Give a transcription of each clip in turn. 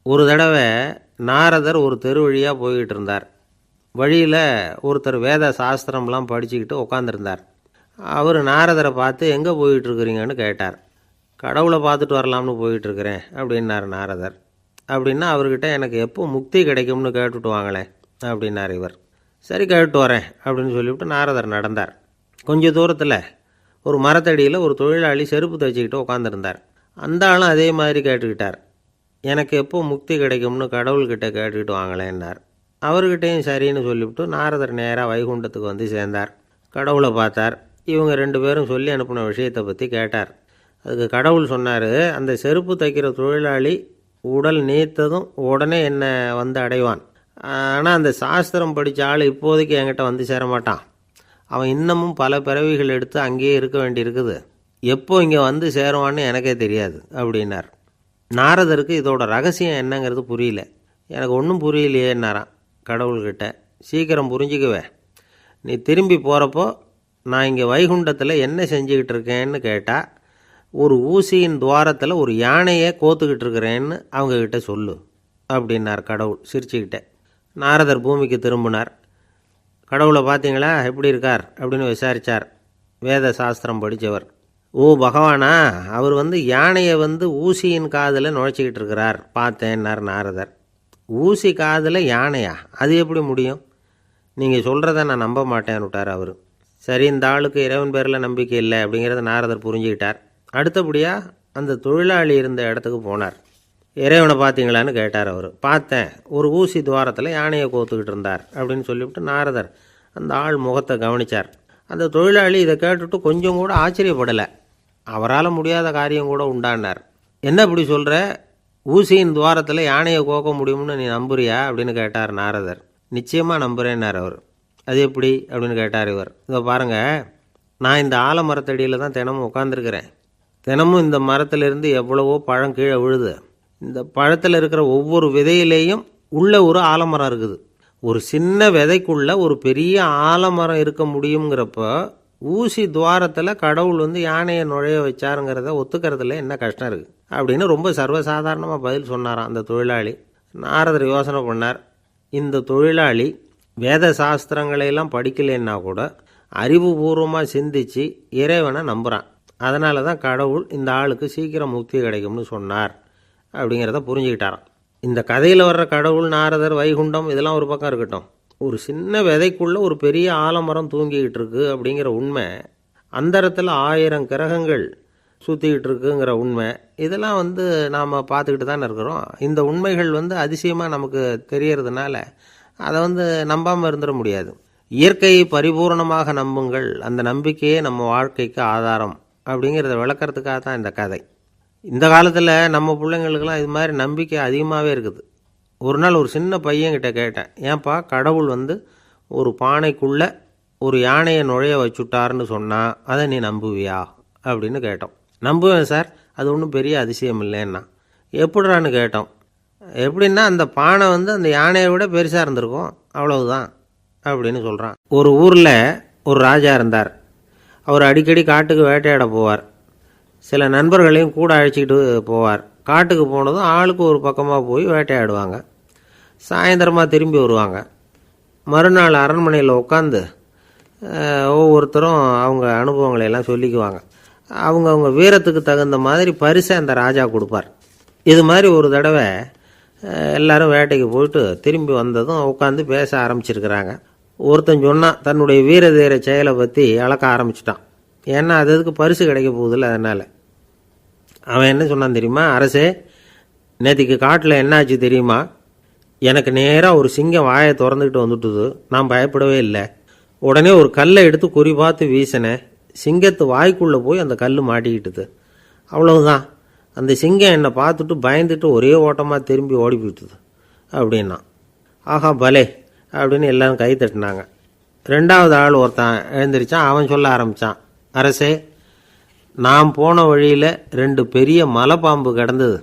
ஒரு தடவை நாரதர் ஒரு தெரு வழியாக போய்கிட்டு இருந்தார். வழியில் ஒருத்தர் வேத சாஸ்திரம்லாம் படிச்சுக்கிட்டு உட்காந்துருந்தார். அவர் நாரதரை பார்த்து எங்கே போயிட்டுருக்குறீங்கன்னு கேட்டார். கடவுளை பார்த்துட்டு வரலாம்னு போயிட்டுருக்கிறேன் அப்படின்னார் நாரதர். அப்படின்னா அவர்கிட்ட எனக்கு எப்போ முக்தி கிடைக்கும்னு கேட்டுட்டு வாங்களேன் அப்படின்னார் இவர். சரி கேட்டு வரேன் அப்படின்னு சொல்லிவிட்டு நாரதர் நடந்தார். கொஞ்சம் தூரத்தில் ஒரு மரத்தடியில் ஒரு தொழிலாளி செருப்பு தைச்சிக்கிட்டு உட்காந்துருந்தார். அந்த ஆளும் அதே மாதிரி கேட்டுக்கிட்டார். எனக்கு எப்போ முக்தி கிடைக்கும்னு கடவுள்கிட்ட கேட்டுக்கிட்டு வாங்களேன்னார். அவர்கிட்டையும் சரின்னு சொல்லிவிட்டு நாரதர் நேராக வைகுண்டத்துக்கு வந்து சேர்ந்தார். கடவுளை பார்த்தார். இவங்க 2 பேரும் சொல்லி அனுப்பின விஷயத்தை பற்றி கேட்டார். அதுக்கு கடவுள் சொன்னார், அந்த செருப்பு தைக்கிற தொழிலாளி உடல் நீத்ததும் உடனே என்னை வந்து அடைவான். ஆனால் அந்த சாஸ்திரம் படித்த ஆள் இப்போதைக்கு என்கிட்ட வந்து சேரமாட்டான். அவன் இன்னமும் பல பிறவிகள் எடுத்து அங்கேயே இருக்க வேண்டியிருக்குது. எப்போ இங்கே வந்து சேருவான்னு எனக்கே தெரியாது அப்படின்னார். நாரதருக்கு இதோட ரகசியம் என்னங்கிறது புரியல. எனக்கு ஒன்றும் புரியலையேன்னாரான் கடவுள்கிட்ட. சீக்கிரம் புரிஞ்சுக்குவே, நீ திரும்பி போகிறப்போ நான் இங்கே வைகுண்டத்தில் என்ன செஞ்சுக்கிட்டு இருக்கேன்னு கேட்டால், ஒரு ஊசியின் துவாரத்தில் ஒரு யானையை கோத்துக்கிட்டு இருக்கிறேன்னு அவங்கக்கிட்ட சொல்லு அப்படின்னார் கடவுள் சிரிச்சுக்கிட்டே. நாரதர் பூமிக்கு திரும்பினார். கடவுளை பார்த்தீங்களா எப்படி இருக்கார் அப்படின்னு விசாரித்தார் வேத சாஸ்திரம் படித்தவர். ஓ பகவானா, அவர் யானையை ஊசியின் காதில் நுழைச்சிக்கிட்டு இருக்கிறார் பார்த்தேன்னார் நாரதர். ஊசி காதில் யானையா? அது எப்படி முடியும்? நீங்கள் சொல்கிறத நான் நம்ப மாட்டேன்னு விட்டார் அவர். சரி, இந்த ஆளுக்கு இறைவன் பேரில் நம்பிக்கை இல்லை அப்படிங்கிறத நாரதர் புரிஞ்சுக்கிட்டார். அடுத்தபடியாக அந்த தொழிலாளி இருந்த இடத்துக்கு போனார். இறைவனை பார்த்தீங்களான்னு கேட்டார் அவர். பார்த்தேன், ஒரு ஊசி துவாரத்தில் யானையை கோத்துக்கிட்டு இருந்தார் அப்படின்னு சொல்லிவிட்டு நாரதர் அந்த ஆள் முகத்தை கவனித்தார். அந்த தொழிலாளி இதை கேட்டுட்டு கொஞ்சம் கூட ஆச்சரியப்படலை. அவரால் முடியாத காரியம் கூட உண்டானார். என்ன இப்படி சொல்கிற? ஊசியின் துவாரத்தில் யானையை கோக்க முடியும்னு நீ நம்புறியா அப்படின்னு கேட்டார் நாரதர். நிச்சயமாக நம்புகிறேன்னார் அவர். அது எப்படி அப்படின்னு கேட்டார் இவர். இதை பாருங்கள், நான் இந்த ஆலமரத்தடியில் தான் தினமும் உட்காந்துருக்கிறேன். தினமும் இந்த மரத்திலிருந்து எவ்வளவோ பழம் கீழே விழுது. இந்த பழத்தில் இருக்கிற ஒவ்வொரு விதையிலேயும் உள்ள ஒரு ஆலமரம் இருக்குது. ஒரு சின்ன விதைக்குள்ள ஒரு பெரிய ஆலமரம் இருக்க முடியுங்கிறப்ப ஊசி துவாரத்தில் கடவுள் யானையை நுழைய வச்சாருங்கிறத ஒத்துக்கிறதுல என்ன கஷ்டம் இருக்குது அப்படின்னு ரொம்ப சர்வசாதாரணமாக பதில் சொன்னாராம் அந்த தொழிலாளி. நாரதர் யோசனை பண்ணார். இந்த தொழிலாளி வேத சாஸ்திரங்களையெல்லாம் படிக்கலைன்னா கூட அறிவுபூர்வமாக சிந்தித்து இறைவனை நம்புகிறான். அதனால தான் கடவுள் இந்த ஆளுக்கு சீக்கிரம் முக்தி கிடைக்கும்னு சொன்னார் அப்படிங்கிறத புரிஞ்சுக்கிட்டாராம். இந்த கதையில் வர்ற கடவுள், நாரதர், வைகுண்டம் இதெல்லாம் ஒரு பக்கம் இருக்கட்டும், ஒரு சின்ன விதைக்குள்ளே ஒரு பெரிய ஆலமரம் தூங்கிக்கிட்டு இருக்கு அப்படிங்கிற உண்மை, அந்தரத்தில் 1000 கிரகங்கள் சுற்றிக்கிட்டு இருக்குங்கிற உண்மை, இதெல்லாம் நாம் பார்த்துக்கிட்டு தானே இருக்கிறோம். இந்த உண்மைகள் அதிசயமாக நமக்கு தெரியறதுனால அதை நம்பாமல் இருந்துட முடியாது. இயற்கையை பரிபூர்ணமாக நம்புங்கள், அந்த நம்பிக்கையே நம்ம வாழ்க்கைக்கு ஆதாரம் அப்படிங்கிறத விளக்கிறதுக்காக தான் இந்த கதை. இந்த காலத்தில் நம்ம பிள்ளைங்களுக்கெல்லாம் இது மாதிரி நம்பிக்கை அதிகமாகவே இருக்குது. ஒரு நாள் ஒரு சின்ன பையன்கிட்ட கேட்டேன், ஏன்பா கடவுள் ஒரு பானைக்குள்ளே ஒரு யானையை நுழைய வச்சுட்டாருன்னு சொன்னால் அதை நீ நம்புவியா அப்படின்னு கேட்டோம். நம்புவேன் சார், அது ஒன்றும் பெரிய அதிசயம் இல்லைன்னா. எப்படிறான்னு கேட்டோம். எப்படின்னா அந்த பானை அந்த யானையை விட பெருசாக இருந்திருக்கும், அவ்வளவுதான் அப்படின்னு சொல்கிறான். ஒரு ஊரில் ஒரு ராஜா இருந்தார். அவர் அடிக்கடி காட்டுக்கு வேட்டையாட போவார். சில நண்பர்களையும் கூட அழைச்சிக்கிட்டு போவார். காட்டுக்கு போனதும் ஆளுக்கு ஒரு பக்கமாக போய் வேட்டையாடுவாங்க. சாயந்தரமாக திரும்பி வருவாங்க. மறுநாள் அரண்மனையில் உட்காந்து ஒவ்வொருத்தரும் அவங்க அனுபவங்களை எல்லாம் சொல்லிக்குவாங்க. அவங்க வீரத்துக்கு தகுந்த மாதிரி பரிசை அந்த ராஜா கொடுப்பார். இது மாதிரி ஒரு தடவை எல்லாரும் வேட்டைக்கு போயிட்டு திரும்பி வந்ததும் உட்காந்து பேச ஆரம்பிச்சிருக்கிறாங்க. ஒருத்தன் சொன்னான், தன்னுடைய வீர தீர செயலை பற்றி அளக்க ஆரம்பிச்சிட்டான். ஏன்னா அதுக்கு பரிசு கிடைக்க போகுதில்ல, அதனால். அவன் என்ன சொன்னான் தெரியுமா? அரசே, நேற்றுக்கு காட்டில் என்னாச்சு தெரியுமா? எனக்கு நேராக ஒரு சிங்கம் வாயை திறந்துக்கிட்டு வந்துட்டுது. நான் பயப்படவே இல்லை. உடனே ஒரு கல்லை எடுத்து குறி பார்த்து வீசினேன். சிங்கத்து வாய்க்குள்ளே போய் அந்த கல் மாட்டிக்கிட்டுது. அவ்வளவுதான். அந்த சிங்கம் என்னை பார்த்துட்டு பயந்துட்டு ஒரே ஓட்டமாக திரும்பி ஓடி போயிட்டுது அப்படின்னா. ஆஹா பலே அப்படின்னு எல்லாரும் கை தட்டினாங்க. 2வது ஆள் ஒருத்தன் எழுந்திரிச்சான். அவன் சொல்ல ஆரம்பித்தான், அரசே, நான் போன வழியில் 2 பெரிய மலைப்பாம்பு கிடந்தது.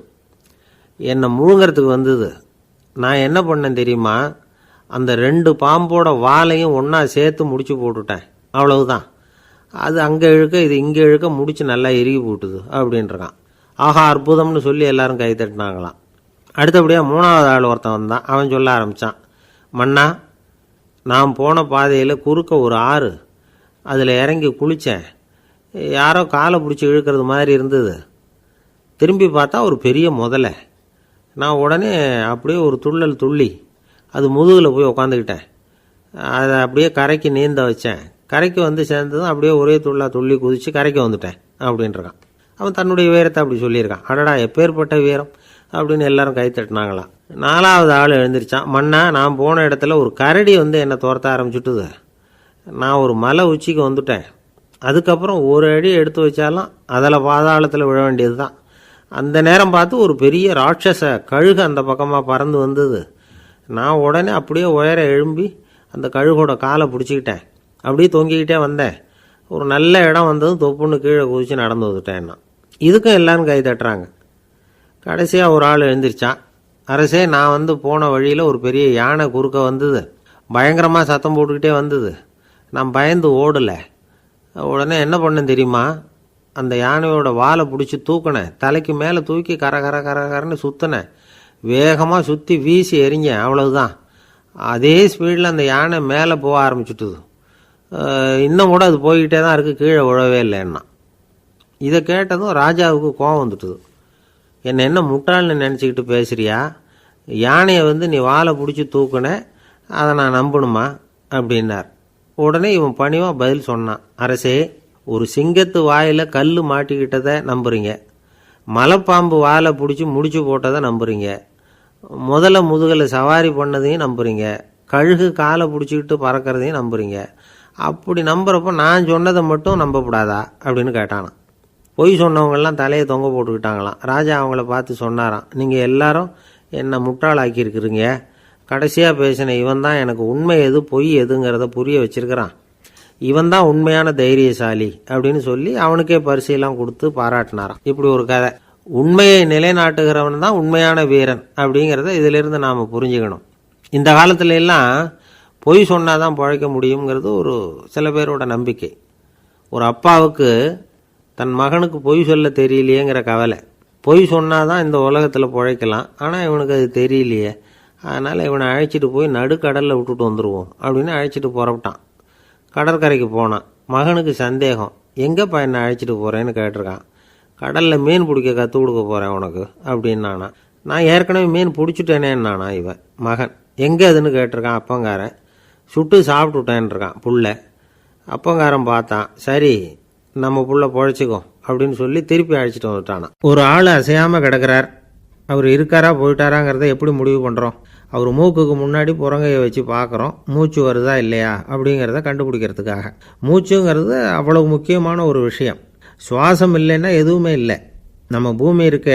என்னை முழுங்கிறதுக்கு வந்தது. நான் என்ன பண்ணேன் தெரியுமா? அந்த 2 பாம்போட வாலையும் ஒன்றா சேர்த்து முடிச்சு போட்டுட்டேன். அவ்வளவுதான். அது அங்கே இழுக்க இது இங்கே இழுக்க முடிச்சு நல்லா இறுகி போட்டுது அப்படின்றான். ஆஹா அற்புதம்னு சொல்லி எல்லாரும் கை தட்டினாங்களாம். அடுத்தபடியாக 3வது ஆள் ஒருத்தன் வந்தான். அவன் சொல்ல ஆரம்பித்தான், மன்னா, நான் போன பாதையில் குறுக்க ஒரு ஆறு, அதில் இறங்கி குளித்தேன். யாரோ காலை பிடிச்சி இழுக்கிறது மாதிரி இருந்தது. திரும்பி பார்த்தா ஒரு பெரிய முதலை. நான் உடனே அப்படியே ஒரு துள்ளல் துள்ளி அது முதுகில் போய் உக்காந்துக்கிட்டேன். அதை அப்படியே கரைக்கு நீந்த வச்சேன். கரைக்கு வந்து சேர்ந்ததும் அப்படியே ஒரே துள்ளி குதித்து கரைக்கு வந்துட்டேன் அப்படின்றான். அவன் தன்னுடைய வீரத்தை அப்படி சொல்லியிருக்கான். அடடா, எப்பேற்பட்ட வீரம் அப்படின்னு எல்லாரும் கை தட்டினாங்களாம். 4வது ஆள் எழுந்திரிச்சான், மன்னா, நான் போன இடத்துல ஒரு கரடி வந்து என்னை துரத்த ஆரம்பிச்சுட்டுது. நான் ஒரு மலை உச்சிக்கு வந்துட்டேன். அதுக்கப்புறம் ஒரு அடி எடுத்து வச்சாலும் அதில் பாதாளத்தில் விழ வேண்டியது தான். அந்த நேரம் பார்த்து ஒரு பெரிய ராட்சச கழுகு அந்த பக்கமாக பறந்து வந்தது. நான் உடனே அப்படியே உயர எழும்பி அந்த கழுகோட காலை பிடிச்சிக்கிட்டேன். அப்படியே தொங்கிக்கிட்டே வந்தேன். ஒரு நல்ல இடம் வந்ததும் தொப்புன்னு கீழே குதிச்சு நடந்து வந்துட்டேன்னா. இதுக்கும் எல்லாரும் கை தட்டுறாங்க. கடைசியாக ஒரு ஆள் எழுந்திரிச்சான், அரசே, நான் வந்து போன வழியில் ஒரு பெரிய யானை குறுக்க வந்தது. பயங்கரமாக சத்தம் போட்டுக்கிட்டே வந்தது. நான் பயந்து ஓடலை. உடனே என்ன பண்ணேன் தெரியுமா? அந்த யானையோட வாலை பிடிச்சி தூக்கினேன். தலைக்கு மேலே தூக்கி கரன்னு சுற்றினேன். வேகமாக சுற்றி வீசி எறிஞ்சேன். அவ்வளவுதான். அதே ஸ்பீடில் அந்த யானை மேலே போக ஆரம்பிச்சுட்டுது. இன்னும் கூட அது போய்கிட்டே தான் இருக்குது, கீழே விழவே இல்லைன்னா. இதை கேட்டதும் ராஜாவுக்கு கோபம் வந்துட்டுது. என்னை என்ன முட்டாள்னு நினச்சிக்கிட்டு பேசுறியா? யானையை வந்து நீ வாலை பிடிச்சி தூக்குன, அதை நான் நம்பணுமா அப்படின்னார். உடனே இவன் பணிவாக பதில் சொன்னான், அரசே, ஒரு சிங்கத்து வாயில் கல் மாட்டிக்கிட்டதை நம்புறீங்க, மலைப்பாம்பு வாலை பிடிச்சி முடிச்சு போட்டதை நம்புறீங்க, முதல்ல முதுகில் சவாரி பண்ணதையும் நம்புறீங்க, கழுகு காலை பிடிச்சிக்கிட்டு பறக்கிறதையும் நம்புறீங்க. அப்படி நம்புறப்போ நான் சொன்னதை மட்டும் நம்பக்கூடாதா அப்படின்னு கேட்டானான். பொய் சொன்னவங்கெல்லாம் தலையை தொங்க போட்டுக்கிட்டாங்களாம். ராஜா அவங்கள பார்த்து சொன்னாராம், நீங்கள் எல்லாரும் என்னை முட்டாளாக்கியிருக்கிறீங்க. கடைசியாக பேசின இவன் தான் எனக்கு உண்மை எது பொய் எதுங்கிறத புரிய வச்சிருக்கிறான். இவன் தான் உண்மையான தைரியசாலி அப்படின்னு சொல்லி அவனுக்கே பரிசெல்லாம் கொடுத்து பாராட்டினாராம். இப்படி ஒரு கதை. உண்மையை நிலைநாட்டுகிறவன் தான் உண்மையான வீரன் அப்படிங்கிறத இதிலிருந்து நாம் புரிஞ்சுக்கணும். இந்த காலத்துல எல்லாம் பொய் சொன்னாதான் பழைக்க முடியுங்கிறது ஒரு சில பேரோட நம்பிக்கை. ஒரு அப்பாவுக்கு தன் மகனுக்கு பொய் சொல்ல தெரியலையேங்கிற கவலை. பொய் சொன்னாதான் இந்த உலகத்தில் பிழைக்கலாம், ஆனால் இவனுக்கு அது தெரியலையே, அதனால் இவனை அழைச்சிட்டு போய் நடுக்கடலில் விட்டுட்டு வந்துடுவோம் அப்படின்னு அழைச்சிட்டு புறப்பட்டான். கடற்கரைக்கு போனான். மகனுக்கு சந்தேகம், எங்கேப்பா என்னை அழைச்சிட்டு போகிறேன்னு கேட்டிருக்கான். கடலில் மீன் பிடிக்க கற்றுக் கொடுக்க போகிறேன் உனக்கு அப்படின்னானா. நான் ஏற்கனவே மீன் பிடிச்சிட்டேனேன்னானா இவன் மகன். எங்கே அதுன்னு கேட்டிருக்கான். அப்பங்காரன். சுட்டு சாப்பிட்டுட்டேன்ருக்கான் புள்ள. அப்பங்காரன் பார்த்தான், சரி நம்ம புள்ள பொழைச்சிக்கும் அப்படின்னு சொல்லி திருப்பி அழைச்சிட்டு வந்துட்டானா. ஒரு ஆள் அசையாமல் கிடக்கிறார். அவர் இருக்காரா போயிட்டாராங்கிறத எப்படி முடிவு பண்ணுறோம்? அவர் மூக்குக்கு முன்னாடி புறங்கையை வச்சு பார்க்குறோம், மூச்சு வருதா இல்லையா அப்படிங்கிறத கண்டுபிடிக்கிறதுக்காக. மூச்சுங்கிறது அவ்வளவு முக்கியமான ஒரு விஷயம். சுவாசம் இல்லைன்னா எதுவுமே இல்லை. நம்ம பூமி இருக்க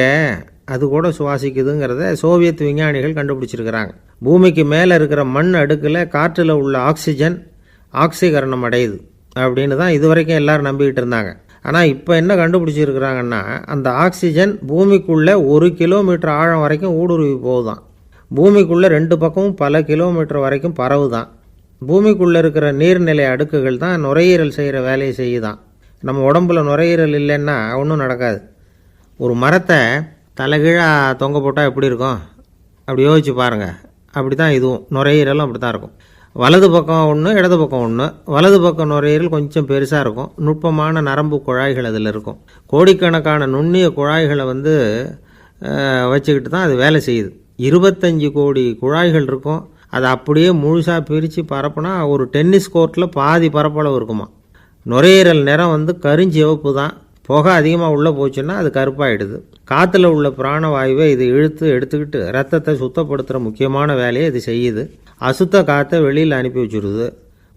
அது கூட சுவாசிக்குதுங்கிறத சோவியத் விஞ்ஞானிகள் கண்டுபிடிச்சிருக்கிறாங்க. பூமிக்கு மேலே இருக்கிற மண் அடுக்கில் காற்றில் உள்ள ஆக்சிஜன் ஆக்சிகரணம் அடையுது அப்படின்னு தான் இதுவரைக்கும் எல்லாரும் நம்பிக்கிட்டு இருந்தாங்க. ஆனால் இப்போ என்ன கண்டுபிடிச்சிருக்கிறாங்கன்னா, அந்த ஆக்சிஜன் பூமிக்குள்ளே 1 கிலோமீட்டர் ஆழம் வரைக்கும் ஊடுருவி போகுதான். பூமிக்குள்ளே 2 பக்கமும் பல கிலோமீட்டர் வரைக்கும் பரவுதான். பூமிக்குள்ளே இருக்கிற நீர்நிலை அடுக்குகள் தான் நுரையீரல் செய்கிற வேலையை செய்யுதான். நம்ம உடம்புல நுரையீரல் இல்லைன்னா ஒன்றும் நடக்காது. ஒரு மரத்தை தலைகீழாக தொங்க போட்டால் எப்படி இருக்கும்? அப்படி யோசிச்சு பாருங்கள். அப்படி தான் இதுவும், நுரையீரலும் அப்படி தான் இருக்கும். வலது பக்கம் ஒன்று, இடது பக்கம் ஒன்று. வலது பக்கம் நுரையீரல் கொஞ்சம் பெருசாக இருக்கும். நுட்பமான நரம்பு குழாய்கள் அதில் இருக்கும். கோடிக்கணக்கான நுண்ணிய குழாய்களை வச்சுக்கிட்டு தான் அது வேலை செய்யுது. 25 கோடி குழாய்கள் இருக்கும். அதை அப்படியே முழுசாக பிரித்து பரப்புனா ஒரு டென்னிஸ் கோர்ட்டில் பாதி பரப்பளவு இருக்குமா. நுரையீரல் நிறம் கருஞ்சிவப்பு தான். புகை அதிகமாக உள்ளே போச்சுன்னா அது கருப்பாயிடுது. காற்றுல உள்ள பிராணவாயுவை இது இழுத்து எடுத்துக்கிட்டு ரத்தத்தை சுத்தப்படுத்துகிற முக்கியமான வேலையை இது செய்யுது. அசுத்த காற்றை வெளியில் அனுப்பி வச்சுருது.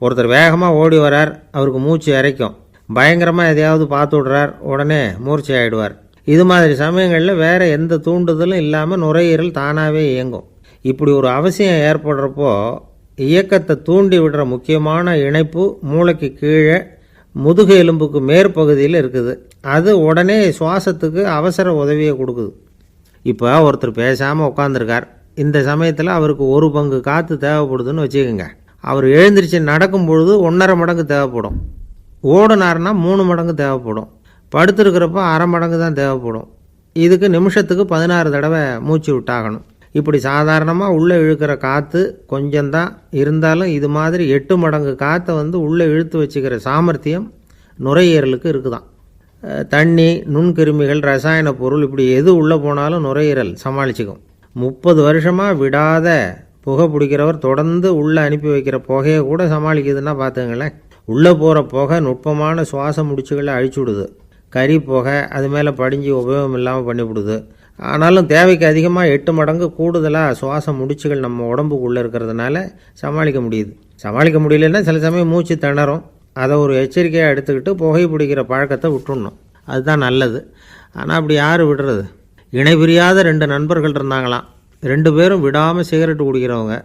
ஒருத்தர் வேகமாக ஓடி வரார், அவருக்கு மூச்சு இறைக்கும். பயங்கரமாக எதையாவது பார்த்து விடுறார், உடனே மூர்ச்சை ஆகிடுவார். இது மாதிரி சமயங்களில் வேறு எந்த தூண்டுதலும் இல்லாமல் நுரையீரல் தானாகவே இயங்கும். இப்படி ஒரு அவசியம் ஏற்படுறப்போ இயக்கத்தை தூண்டி விடுற முக்கியமான இணைப்பு மூளைக்கு கீழே முதுகு எலும்புக்கு மேற்பகுதியில் இருக்குது. அது உடனே சுவாசத்துக்கு அவசர உதவியை கொடுக்குது. இப்போ ஒருத்தர் பேசாமல் உட்காந்துருக்கார். இந்த சமயத்தில் அவருக்கு 1 பங்கு காற்று தேவைப்படுதுன்னு வச்சுக்கோங்க. அவர் எழுந்திரிச்சு நடக்கும் பொழுது 1.5 மடங்கு தேவைப்படும். ஓடினார்னா 3 மடங்கு தேவைப்படும். படுத்துருக்கிறப்ப 1/2 மடங்கு தான் தேவைப்படும். இதுக்கு நிமிஷத்துக்கு 16 தடவை மூச்சு விட்டாகணும். இப்படி சாதாரணமாக உள்ளே இழுக்கிற காற்று கொஞ்சம்தான் இருந்தாலும் இது மாதிரி 8 மடங்கு காற்றை உள்ளே இழுத்து வச்சுக்கிற சாமர்த்தியம் நுரையீரலுக்கு இருக்குதான். தண்ணி, நுண்கிருமிகள், ரசாயன பொருள் இப்படி எது உள்ளே போனாலும் நுரையீரல் சமாளிச்சுக்கும். 30 வருஷமாக விடாத புகை பிடிக்கிறவர் தொடர்ந்து உள்ளே அனுப்பி வைக்கிற புகையை கூட சமாளிக்குதுன்னா பார்த்துங்களேன். உள்ளே போகிற புகை நுட்பமான சுவாச முடிச்சுகளை அழிச்சு விடுது. கறி புகை அது மேலே படிஞ்சு உபயோகம் இல்லாமல் பண்ணிவிடுது. ஆனாலும் தேவைக்கு அதிகமாக 8 மடங்கு கூடுதலாக சுவாச முடிச்சுகள் நம்ம உடம்புக்குள்ளே இருக்கிறதுனால சமாளிக்க முடியுது. சமாளிக்க முடியலன்னா சில சமயம் மூச்சு திணறும். அதை ஒரு எச்சரிக்கையாக எடுத்துக்கிட்டு புகை பிடிக்கிற பழக்கத்தை விட்டுடணும். அதுதான் நல்லது. ஆனால் அப்படி யார் விடுறது? இணை பிரியாத 2 நண்பர்கள் இருந்தாங்களாம். 2 பேரும் விடாமல் சிகரெட்டு குடிக்கிறவங்க.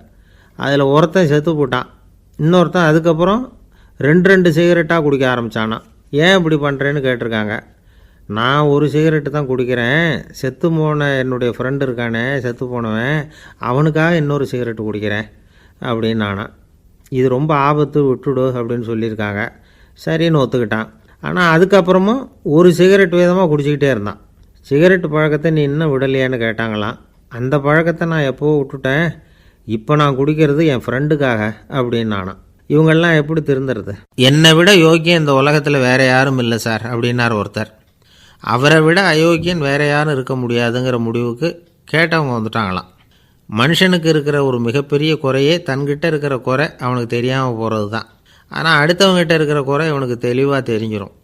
அதில் ஒருத்தன் செத்து போட்டான். இன்னொருத்தன் அதுக்கப்புறம் 2 சிகரெட்டாக குடிக்க ஆரம்பித்தானான். ஏன் இப்படி பண்ணுறேன்னு கேட்டிருக்காங்க. நான் ஒரு சிகரெட்டு தான் குடிக்கிறேன், செத்து போன என்னுடைய ஃப்ரெண்டு இருக்கானே செத்து போனவன், அவனுக்காக இன்னொரு சிகரெட்டு குடிக்கிறேன் அப்படின்னு நானா. இது ரொம்ப ஆபத்து, விட்டுடு அப்படின்னு சொல்லியிருக்காங்க. சரின்னு ஒத்துக்கிட்டான். ஆனால் அதுக்கப்புறமும் ஒரு சிகரெட் வீதமாக குடிச்சிக்கிட்டே இருந்தான். சிகரெட்டு பழக்கத்தை நீ இன்னும் விடலையான்னு கேட்டாங்களாம். அந்த பழக்கத்தை நான் எப்போவோ விட்டுட்டேன், இப்போ நான் குடிக்கிறது என் ஃப்ரெண்டுக்காக அப்படின்னு நானா. இவங்கெல்லாம் எப்படி திருந்துறது? என்னை விட யோக்கியம் இந்த உலகத்தில் வேறு யாரும் இல்லை சார் அப்படின்னார் ஒருத்தர். அவரை விட அயோக்கியன் வேறு யாரும் இருக்க முடியாதுங்கிற முடிவுக்கு கேட்டவங்க வந்துட்டாங்களாம். மனுஷனுக்கு இருக்கிற ஒரு மிகப்பெரிய குறையே தன்கிட்ட இருக்கிற குறை அவனுக்கு தெரியாமல் போகிறது தான். ஆனால் அடுத்தவங்ககிட்ட இருக்கிற குறை இவனுக்கு தெளிவாக தெரிஞ்சிடும்.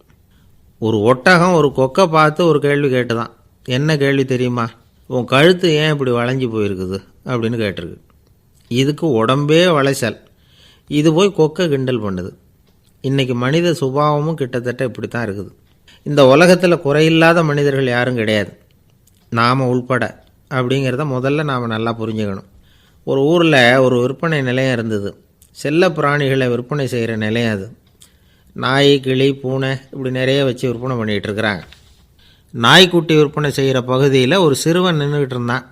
ஒரு ஒட்டகம் ஒரு கொக்கை பார்த்து ஒரு கேள்வி கேட்டுதான். என்ன கேள்வி தெரியுமா? உன் கழுத்து ஏன் இப்படி வளைஞ்சி போயிருக்குது அப்படின்னு கேட்டிருக்கு. இதுக்கு உடம்பே வளைச்சல். இது போய் கொக்கை கிண்டல் பண்ணுது. இன்றைக்கி மனித சுபாவமும் கிட்டத்தட்ட இப்படி தான் இருக்குது. இந்த உலகத்தில் குறையில்லாத மனிதர்கள் யாரும் கிடையாது, நாம் உள்பட அப்படிங்கிறத முதல்ல நாம் நல்லா புரிஞ்சுக்கணும். ஒரு ஊரில் ஒரு விற்பனை நிலையம் இருந்தது. செல்ல பிராணிகளை விற்பனை செய்கிற நிலையம் அது. நாய், கிளி, பூனை இப்படி நிறைய வச்சு விற்பனை பண்ணிகிட்டு இருக்கிறாங்க. நாய்க்குட்டி விற்பனை செய்கிற பகுதியில் ஒரு சிறுவன் நின்றுக்கிட்டு இருந்தான்.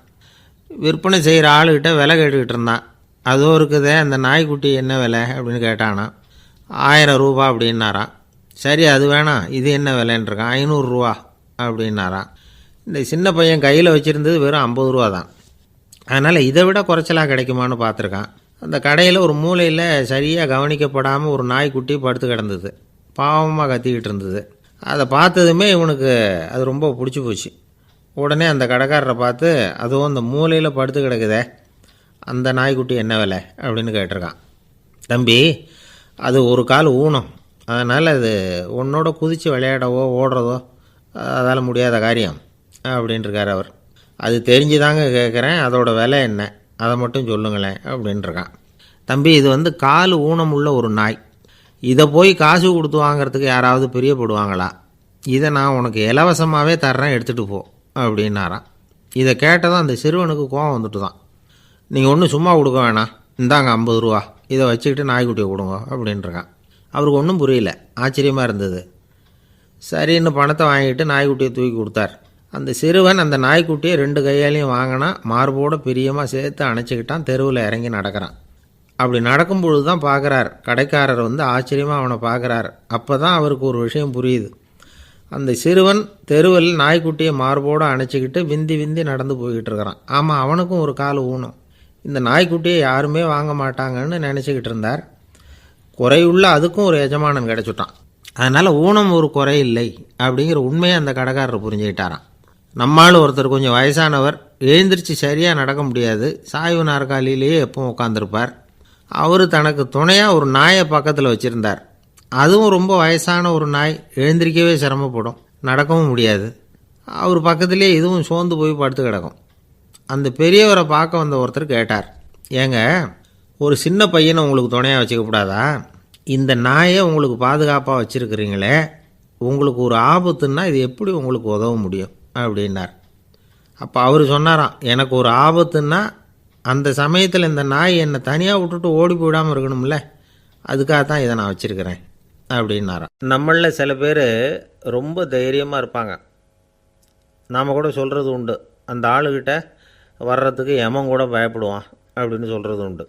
விற்பனை செய்கிற ஆளுகிட்ட விலை கேட்டுக்கிட்டு இருந்தான். அதோ இருக்குதே அந்த நாய்க்குட்டி என்ன விலை அப்படின்னு கேட்டானா. 1000 ரூபா அப்படின்னாரான். சரி அது வேணாம், இது என்ன விலைன்றிருக்கான். 500 ரூபா அப்படின்னாரான். இந்த சின்ன பையன் கையில் வச்சுருந்தது வெறும் 50 ரூபா தான். அதனால் இதை விட குறைச்சலாக கிடைக்குமான்னு பார்த்துருக்கான். அந்த கடையில் ஒரு மூலையில் சரியாக கவனிக்கப்படாமல் ஒரு நாய்க்குட்டி படுத்து கிடந்தது. பாவமாக கத்திக்கிட்டு இருந்தது. அதை பார்த்ததுமே இவனுக்கு அது ரொம்ப பிடிச்சி போச்சு. உடனே அந்த கடைக்காரரை பார்த்து, அதுவும் அந்த மூலையில் படுத்து கிடக்குதே அந்த நாய்க்குட்டி என்ன விலை அப்படின்னு கேட்டிருக்கான். தம்பி, அது ஒரு கால் ஊனம், அதனால் அது உன்னோட குதித்து விளையாடவோ ஓடுறதோ அதால் முடியாத காரியம் அப்படின்ட்டுருக்கார் அவர். அது தெரிஞ்சுதாங்க கேட்குறேன், அதோட விலை என்ன அதை மட்டும் சொல்லுங்களேன் அப்படின்ட்டுருக்கான். தம்பி, இது கால் ஊனம் உள்ள ஒரு நாய். இதை போய் காசு கொடுத்து வாங்கிறதுக்கு யாராவது பிரியப்படுவாங்களா? இதை நான் உனக்கு இலவசமாகவே தர்றேன், எடுத்துகிட்டு போ அப்படின்னாரான். இதை கேட்டதும் அந்த சிறுவனுக்கு கோவம் வந்துட்டு தான். நீங்கள் ஒன்றும் சும்மா கொடுக்க வேணாம், இந்தாங்க 50 ரூபா, இதை வச்சுக்கிட்டு நாய்க்குட்டியை கொடுங்க அப்படின்ட்டுருக்கான். அவருக்கு ஒன்றும் புரியல, ஆச்சரியமாக இருந்தது. சரின்னு பணத்தை வாங்கிட்டு நாய்க்குட்டியை தூக்கி கொடுத்தார். அந்த சிறுவன் அந்த நாய்க்குட்டியை 2 கையாலையும் வாங்கினா, மார்போட பிரியமாக சேர்த்து அணைச்சிக்கிட்டான். தெருவில் இறங்கி நடக்கிறான். அப்படி நடக்கும்பொழுது தான் பார்க்குறார், கடைக்காரர் ஆச்சரியமாக அவனை பார்க்குறார். அப்போ தான் அவருக்கு ஒரு விஷயம் புரியுது. அந்த சிறுவன் தெருவில் நாய்க்குட்டியை மார்போடு அணைச்சிக்கிட்டு விந்தி விந்தி நடந்து போய்கிட்டு இருக்கிறான். ஆமாம், அவனுக்கும் ஒரு கால் ஊனம். இந்த நாய்க்குட்டியை யாருமே வாங்க மாட்டாங்கன்னு நினச்சிக்கிட்டு இருந்தார். குறையுள்ள அதுக்கும் ஒரு எஜமானன் கிடச்சிட்டான். அதனால் ஊனம் ஒரு குறை இல்லை அப்படிங்கிற உண்மையை அந்த கடைக்காரர் புரிஞ்சுக்கிட்டாரான். நம்மால் ஒருத்தர் கொஞ்சம் வயசானவர், எழுந்திரிச்சு சரியாக நடக்க முடியாது, சாய்வு நாற்காலியிலேயே எப்பவும் உட்காந்துருப்பார். அவர் தனக்கு துணையாக ஒரு நாயை பக்கத்தில் வச்சுருந்தார். அதுவும் ரொம்ப வயசான ஒரு நாய், எழுந்திரிக்கவே சிரமப்படும், நடக்கவும் முடியாது. அவர் பக்கத்துலேயே இதுவும் சோர்ந்து போய் படுத்து கிடக்கும். அந்த பெரியவரை பார்க்க வந்த ஒருத்தர் கேட்டார், ஏங்க, ஒரு சின்ன பையனை உங்களுக்கு துணையாக வச்சுக்கக்கூடாதா? இந்த நாயை உங்களுக்கு பாதுகாப்பாக வச்சுருக்கிறீங்களே, உங்களுக்கு ஒரு ஆபத்துன்னா இது எப்படி உங்களுக்கு உதவ முடியும் அப்படின்னார். அப்போ அவர் சொன்னாராம், எனக்கு ஒரு ஆபத்துன்னா அந்த சமயத்தில் இந்த நாய் என்னை தனியாக விட்டுட்டு ஓடி போயிடாமல் இருக்கணும்ல, அதுக்காகத்தான் இதை நான் வச்சுருக்கிறேன் அப்படின்னாராம். நம்மளில் சில பேர் ரொம்ப தைரியமாக இருப்பாங்க. நாம் கூட சொல்கிறது உண்டு, அந்த ஆளுகிட்ட வர்றதுக்கு எமன் கூட பயப்படுவான் அப்படின்னு சொல்கிறது உண்டு.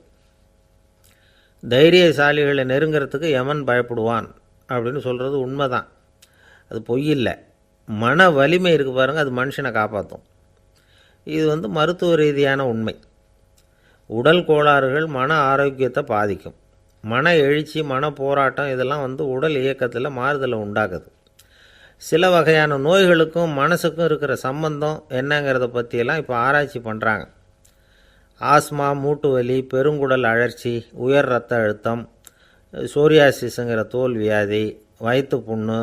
தைரியசாலிகளை நெருங்கிறதுக்கு எமன் பயப்படுவான் அப்படின்னு சொல்கிறது உண்மை தான், அது பொய் இல்லை. மன வலிமை இருக்குது பாருங்கள், அது மனுஷனை காப்பாற்றும். இது மருத்துவ ரீதியான உண்மை. உடல் கோளாறுகள் மன ஆரோக்கியத்தை பாதிக்கும். மன எழுச்சி, மன போராட்டம் இதெல்லாம் உடல் இயக்கத்தில் மாறுதலை உண்டாக்குது. சில வகையான நோய்களுக்கும் மனசுக்கும் இருக்கிற சம்பந்தம் என்னங்கிறத பற்றியெல்லாம் இப்போ ஆராய்ச்சி பண்ணுறாங்க. ஆஸ்மா, மூட்டு வலி, பெருங்குடல் அழற்சி, உயர் இரத்த அழுத்தம், சோரியாசிஸுங்கிற தோல் வியாதி, வயிற்று புண்ணு,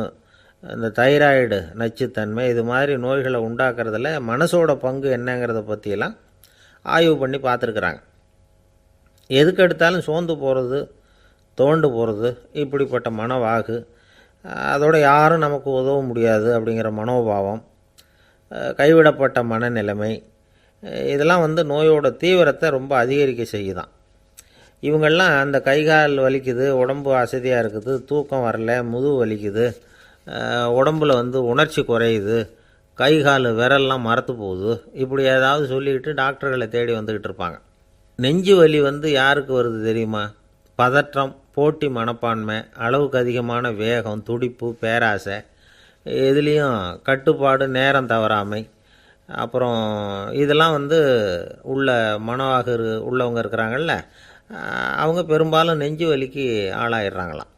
இந்த தைராய்டு நச்சுத்தன்மை, இது மாதிரி நோய்களை உண்டாக்குறதுல மனசோட பங்கு என்னங்கிறத பற்றியெல்லாம் ஆய்வு பண்ணி பார்த்துருக்குறாங்க. எதுக்கு எடுத்தாலும் சோர்ந்து போகிறது, தோண்டு போகிறது, இப்படிப்பட்ட மனவாகு, அதோட யாரும் நமக்கு உதவ முடியாது அப்படிங்கிற மனோபாவம், கைவிடப்பட்ட மனநிலைமை, இதெல்லாம் நோயோட தீவிரத்தை ரொம்ப அதிகரிக்க செய்யுதான். இவங்கெல்லாம் அந்த கைகால் வலிக்குது, உடம்பு அசதியாக இருக்குது, தூக்கம் வரல, முதுகு வலிக்குது, உடம்புல உணர்ச்சி குறையுது, கை கால் விரல்லாம் மரத்து போகுது, இப்படி ஏதாவது சொல்லிக்கிட்டு டாக்டர்களை தேடி வந்துக்கிட்டு இருப்பாங்க. நெஞ்சு வலி யாருக்கு வருது தெரியுமா? பதற்றம், போட்டி மனப்பான்மை, அளவுக்கு அதிகமான வேகம், துடிப்பு, பேராசை, இதுலேயும் கட்டுப்பாடு, நேரம் தவறாமை, அப்புறம் இதெல்லாம் உள்ள மனவாக உள்ளவங்க இருக்கிறாங்கல்ல, அவங்க பெரும்பாலும் நெஞ்சு வலிக்கு ஆளாயிடுறாங்களாம்.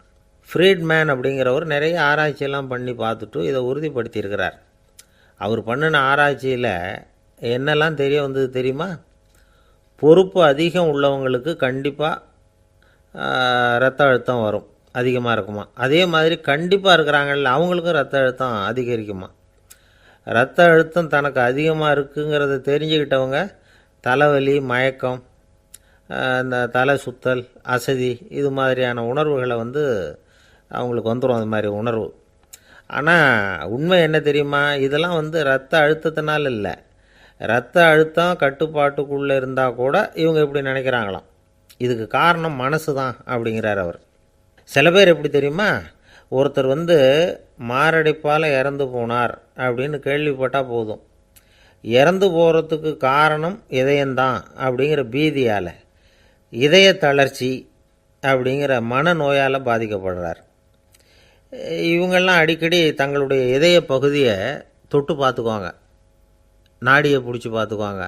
ஃப்ரீட்மேன் அப்படிங்கிறவர் நிறைய ஆராய்ச்சியெல்லாம் பண்ணி பார்த்துட்டு இதை உறுதிப்படுத்தியிருக்கிறார். அவர் பண்ணின ஆராய்ச்சியில் என்னெல்லாம் தெரிய வந்தது தெரியுமா? பொறுப்பு அதிகம் உள்ளவங்களுக்கு கண்டிப்பாக இரத்த அழுத்தம் வரும், அதிகமாக இருக்குமா. அதே மாதிரி கண்டிப்பாக இருக்கிறாங்கல்ல, அவங்களுக்கும் இரத்த அழுத்தம் அதிகரிக்குமா. இரத்த அழுத்தம் தனக்கு அதிகமாக இருக்குங்கிறத தெரிஞ்சுக்கிட்டவங்க தலைவலி, மயக்கம், இந்த தலை சுத்தல், அசதி, இது மாதிரியான உணர்வுகளை அவங்களுக்கு வந்துடும், அது மாதிரி உணர்வு. ஆனால் உண்மை என்ன தெரியுமா? இதெல்லாம் இரத்த அழுத்தத்தினால இல்லை, இரத்த அழுத்தம் கட்டுப்பாட்டுக்குள்ளே இருந்தால் கூட இவங்க இப்படி நினைக்கிறாங்களாம். இதுக்கு காரணம் மனசு தான் அப்படிங்கிறார் அவர். சில பேர் எப்படி தெரியுமா? ஒருத்தர் மாரடைப்பால் இறந்து போனார் அப்படின்னு கேள்விப்பட்டால் போதும், இறந்து போகிறதுக்கு காரணம் இதயம்தான் அப்படிங்கிற பீதியால், இதய தளர்ச்சி அப்படிங்கிற மனநோயால் பாதிக்கப்படுறார். இவங்கெல்லாம் அடிக்கடி தங்களுடைய இதய பகுதியை தொட்டு பார்த்துக்குவாங்க, நாடியை பிடிச்சி பார்த்துக்குவாங்க,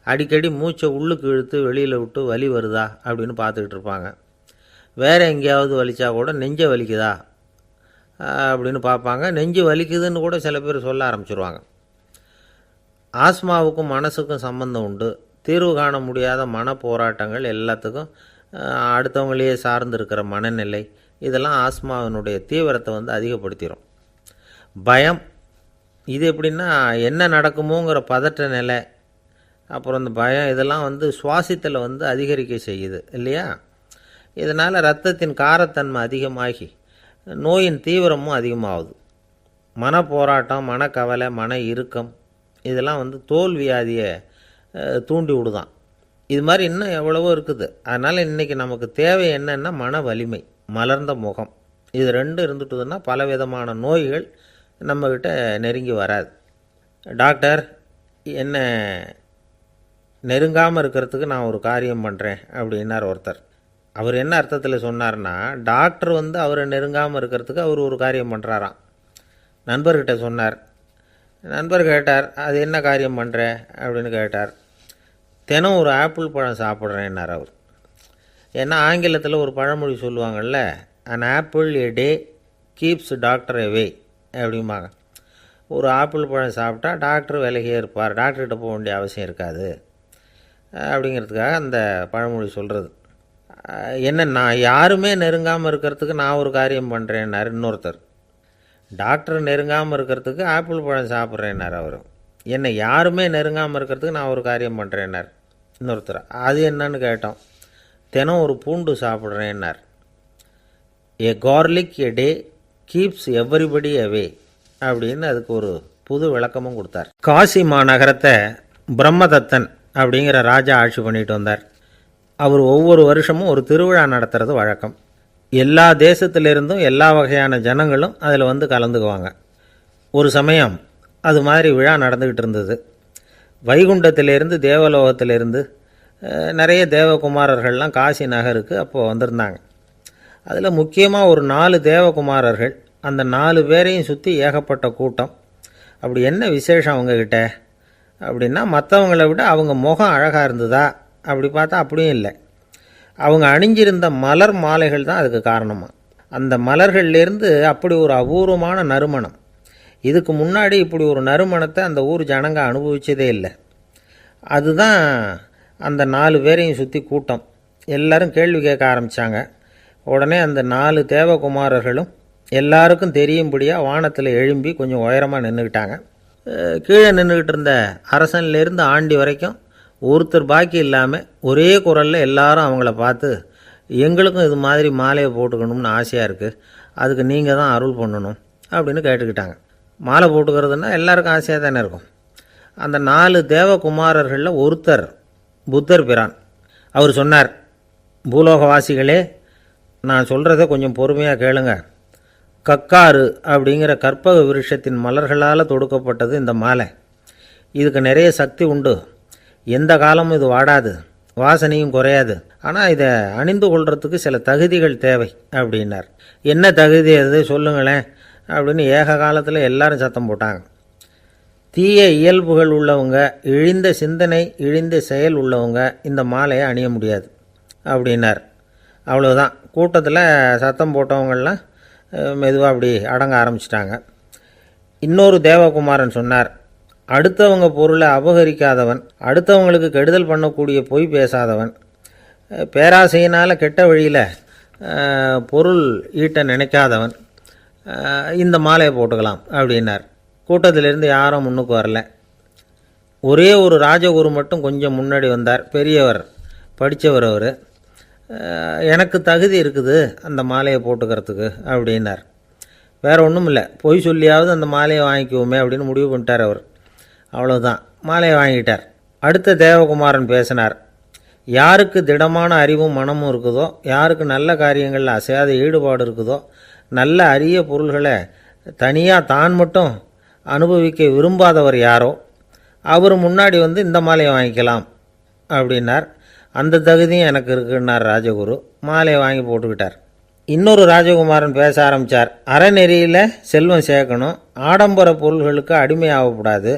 அடிக்கடி மூச்சை உள்ளுக்கு இழுத்து வெளியில் விட்டு வலி வருதா அப்படின்னு பார்த்துக்கிட்டு இருப்பாங்க. வேறு எங்கேயாவது வலிச்சா கூட நெஞ்சை வலிக்குதா அப்படின்னு பார்ப்பாங்க. நெஞ்சு வலிக்குதுன்னு கூட சில பேர் சொல்ல ஆரம்பிச்சிருவாங்க. ஆஸ்மாவுக்கும் மனசுக்கும் சம்பந்தம் உண்டு. தீர்வு காண முடியாத மன போராட்டங்கள் எல்லாத்துக்கும் அடுத்தவங்களையே சார்ந்து இருக்கிற மனநிலை, இதெல்லாம் ஆஸ்மாவினுடைய தீவிரத்தை அதிகப்படுத்திடும். பயம், இது எப்படின்னா என்ன நடக்குமோங்கிற பதற்ற நிலை, அப்புறம் இந்த பயம், இதெல்லாம் சுவாசித்தலை அதிகரிக்க செய்யுது இல்லையா. இதனால் இரத்தத்தின் காரத்தன்மை அதிகமாகி நோயின் தீவிரமும் அதிகமாகுது. மன போராட்டம், மனக்கவலை, மன இறுக்கம், இதெல்லாம் தோல் வியாதியை தூண்டி விடுதான். இது மாதிரி இன்னும் எவ்வளவோ இருக்குது. அதனால் இன்றைக்கி நமக்கு தேவை என்னென்னா மன வலிமை, மலர்ந்த முகம், இது ரெண்டும் இருந்துட்டுதுன்னா பலவிதமான நோய்கள் நம்மக்கிட்ட நெருங்கி வராது. டாக்டர் என்ன நெருங்காமல் இருக்கிறதுக்கு நான் ஒரு காரியம் பண்ணுறேன் அப்படின்னார் ஒருத்தர். அவர் என்ன அர்த்தத்தில் சொன்னார்னா, டாக்டர் அவரை நெருங்காமல் இருக்கிறதுக்கு அவர் ஒரு காரியம் பண்ணுறாராம். நண்பர்கிட்ட சொன்னார். நண்பர் கேட்டார், அது என்ன காரியம் பண்ணுற அப்படின்னு கேட்டார். தினம் ஒரு ஆப்பிள் பழம் சாப்பிட்றேன்னார் அவர். ஏன்னா ஆங்கிலத்தில் ஒரு பழமொழி சொல்லுவாங்கள்ல, an apple a day keeps doctor away அப்படிம்பாங்க. ஒரு ஆப்பிள் பழம் சாப்பிட்டா டாக்டர் விலகியே இருப்பார், டாக்டர்கிட்ட போக வேண்டிய அவசியம் இருக்காது அப்படிங்கிறதுக்காக அந்த பழமொழி சொல்கிறது. என்னென்னா, யாருமே நெருங்காமல் இருக்கிறதுக்கு நான் ஒரு காரியம் பண்ணுறேன்னார் இன்னொருத்தர். டாக்டர் நெருங்காமல் இருக்கிறதுக்கு ஆப்பிள் பழம் சாப்பிட்றேன்னார் அவர். என்னை யாருமே நெருங்காமல் இருக்கிறதுக்கு நான் ஒரு காரியம் பண்ணுறேன்னார் இன்னொருத்தர். அது என்னன்னு கேட்டோம். தினம் ஒரு பூண்டு சாப்பிட்றேன்னார். ஏ கார்லிக் எ டே கீப்ஸ் எவ்ரிபடி அவே அப்படின்னு அதுக்கு ஒரு புது விளக்கமும் கொடுத்தார். காசி மாநகரத்தை பிரம்மதத்தன் அப்படிங்கிற ராஜா ஆட்சி பண்ணிட்டு வந்தார். அவர் ஒவ்வொரு வருஷமும் ஒரு திருவிழா நடத்துறது வழக்கம். எல்லா தேசத்திலிருந்தும் எல்லா வகையான ஜனங்களும் அதில் கலந்துக்குவாங்க. ஒரு சமயம் அது மாதிரி விழா நடந்துக்கிட்டு இருந்தது. வைகுண்டத்திலேருந்து தேவலோகத்திலேருந்து நிறைய தேவகுமாரர்கள்லாம் காசி நகருக்கு அப்போது வந்திருந்தாங்க. அதில் முக்கியமாக ஒரு 4 தேவகுமாரர்கள், அந்த 4 பேரையும் சுற்றி ஏகப்பட்ட கூட்டம். அப்படி என்ன விசேஷம் அவங்கக்கிட்ட அப்படின்னா, மற்றவங்கள விட அவங்க முகம் அழகாக இருந்ததா அப்படி பார்த்தா அப்படியும் இல்லை. அவங்க அணிஞ்சிருந்த மலர் மாலைகள் தான் அதுக்கு காரணமாக. அந்த மலர்கள்லேருந்து அப்படி ஒரு அபூர்வமான நறுமணம். இதுக்கு முன்னாடி இப்படி ஒரு நறுமணத்தை அந்த ஊர் ஜனங்க அனுபவிச்சதே இல்லை. அதுதான் அந்த 4 பேரையும் சுற்றி கூட்டம். எல்லாரும் கேள்வி கேட்க ஆரம்பித்தாங்க. உடனே அந்த 4 தேவகுமாரர்களும் எல்லாருக்கும் தெரியும்படியாக வானத்தில் எழும்பி கொஞ்சம் உயரமாக நின்றுக்கிட்டாங்க. கீழே நின்றுக்கிட்டு இருந்த அரசன்லேருந்து ஆண்டி வரைக்கும் ஒருத்தர் பாக்கி இல்லாமல் ஒரே குரலில் எல்லாரும் அவங்கள பார்த்து, எங்களுக்கும் இது மாதிரி மாலையை போட்டுக்கணும்னு ஆசையாக இருக்குது, அதுக்கு நீங்கள் தான் அருள் பண்ணணும் அப்படின்னு கேட்டுக்கிட்டாங்க. மாலை போட்டுக்கிறதுனா எல்லாருக்கும் ஆசையாக தானே இருக்கும். அந்த 4 தேவகுமாரர்களில் ஒருத்தர் புத்தர் பிரான். அவர் சொன்னார், பூலோகவாசிகளே, நான் சொல்கிறத கொஞ்சம் பொறுமையாக கேளுங்க. கக்காரு அப்படிங்கிற கற்பக விருஷத்தின் மலர்களால் தொடுக்கப்பட்டது இந்த மாலை. இதுக்கு நிறைய சக்தி உண்டு. எந்த காலமும் இது வாடாது, வாசனையும் குறையாது. ஆனால் இதை அணிந்து கொள்றதுக்கு சில தகுதிகள் தேவை அப்படின்னார். என்ன தகுதி அது சொல்லுங்களேன் அப்படின்னு ஏக காலத்தில் எல்லாரும் சத்தம் போட்டாங்க. தீய இயல்புகள் உள்ளவங்க, இழிந்த சிந்தனை, இழிந்த செயல் உள்ளவங்க இந்த மாலையை அணிய முடியாது அப்படின்னார். அவ்வளோதான். கூட்டத்தில் சத்தம் போட்டவங்கள்லாம் மெதுவாக அப்படி அடங்க ஆரம்பிச்சிட்டாங்க. இன்னொரு தேவகுமாரன் சொன்னார், அடுத்தவங்க பொருளை அபகரிக்காதவன், அடுத்தவங்களுக்கு கெடுதல் பண்ணக்கூடிய பொய் பேசாதவன், பேராசையினால் கெட்ட வழியில் பொருள் ஈட்ட நினைக்காதவன் இந்த மாலையை போட்டுக்கலாம் அப்படின்னார். கூட்டத்திலிருந்து யாரும் முன்னுக்கு வரல. ஒரே ஒரு ராஜகுரு மட்டும் கொஞ்சம் முன்னாடி வந்தார். பெரியவர், படித்தவர். அவர், எனக்கு தகுதி இருக்குது அந்த மாலையை போட்டுக்கிறதுக்கு அப்படின்னார். வேறு ஒன்றும் இல்லை, பொய் சொல்லியாவது அந்த மாலையை வாங்கிக்குவோமே அப்படின்னு முடிவு பண்ணிட்டார் அவர். அவ்வளோதான், மாலையை வாங்கிட்டார். அடுத்த தேவகுமாரன் பேசினார். யாருக்கு திடமான அறிவும் மனமும் இருக்குதோ, யாருக்கு நல்ல காரியங்களில் அசையாத ஈடுபாடு இருக்குதோ, நல்ல அரிய பொருள்களை தனியாக தான் மட்டும் அனுபவிக்க விரும்பாதவர் யாரோ அவர் முன்னாடி வந்து இந்த மாலையை வாங்கிக்கலாம் அப்படின்னார். அந்த தகுதியும் எனக்கு இருக்குன்னார் ராஜகுரு. மாலையை வாங்கி போட்டுக்கிட்டார். இன்னொரு ராஜகுமாரன் பேச ஆரம்பித்தார். அறநெறியில் செல்வம் சேர்க்கணும், ஆடம்பர பொருள்களுக்கு அடிமையாகக்கூடாது,